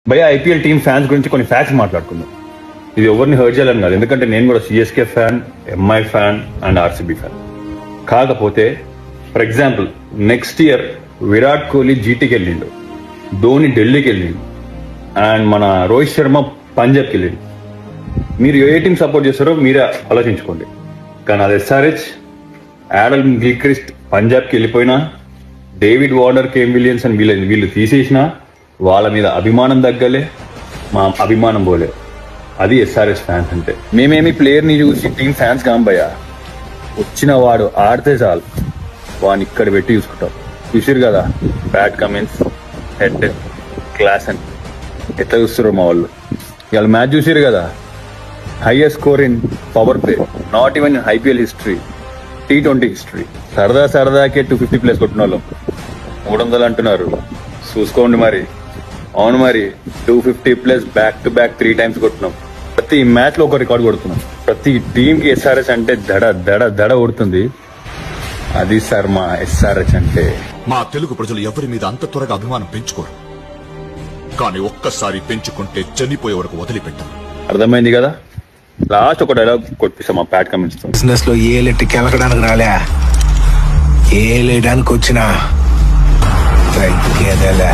భయ IPL team fans గురించి కొన్ని ఫ్యాక్ట్స్ మాట్లాడుకుందాం. ఇది ఎవరిని హర్ట్ చేయాలని కాదు, ఎందుకంటే నేను కూడా CSK fan, MI fan and RCB fan. కాకపోతే for example next year Virat Kohli జీటీకి వెళ్ళిండు, ధోని ఢిల్లీకి వెళ్ళిండు అండ్ మన రోహిత్ శర్మ పంజాబ్కి వెళ్ళిండు. మీరు ఏ టీం సపోర్ట్ చేస్తారో మీరే ఆలోచించుకోండి. కానీ అది ఎస్ఆర్హెచ్, యాడల్ గిల్క్రిస్ట్ పంజాబ్కి వెళ్ళిపోయినా, డేవిడ్ వార్నర్, కేమ్ విలియమ్స్ అని వీళ్ళు తీసేసినా వాళ్ళ మీద అభిమానం తగ్గలే, మా అభిమానం పోలే. అది ఎస్ఆర్హెచ్ ఫ్యాన్స్ అంటే. మేమేమి ప్లేయర్ని చూసి టీం ఫ్యాన్స్ కాంబయ్యా, వచ్చిన వాడు ఆడితే చాలు వాడిని ఇక్కడ పెట్టి చూసుకుంటాం. చూసారు కదా బ్యాట్ కమిన్స్, హెడ్, క్లాస్ అని ఎట్లా చూస్తారు మా వాళ్ళు. ఇవాళ మ్యాచ్ చూసారు కదా, highest score in power play, not even IPL history, T20 history. సరదాకే 250+ కొట్టిన వాళ్ళం 300 అంటున్నారు. చూసుకోండి మరి. అవును మరి, 250+ బ్యాక్ టు బ్యాక్ 3 times కొట్టినాం. ప్రతి మ్యాచ్ లో ఒక రికార్డ్ కొడుతున్నాం. ప్రతి టీమ్ కి ఎస్ఆర్హెచ్ అంటే దడ కొడుతుంది. అది సార్ మా ఎస్ఆర్హెచ్ అంటే. మా తెలుగు ప్రజలు ఎవరి మీద అంత త్వరగా అభిమానం పెంచుకోరు, కానీ ఒక్కసారి పెంచుకుంటే చనిపోయే వరకు వదిలిపెట్టారు. అర్థమైంది కదా. లాస్ట్ ఒక డైలాగ్ కొట్టిస్తాం మా ప్యాట్ కమిన్స్ తో. బిజినెస్ లో ఏలెట్టి కెలకడానికి రాలే, ఏలేయడానికి వచ్చినా తగ్గేదేలే.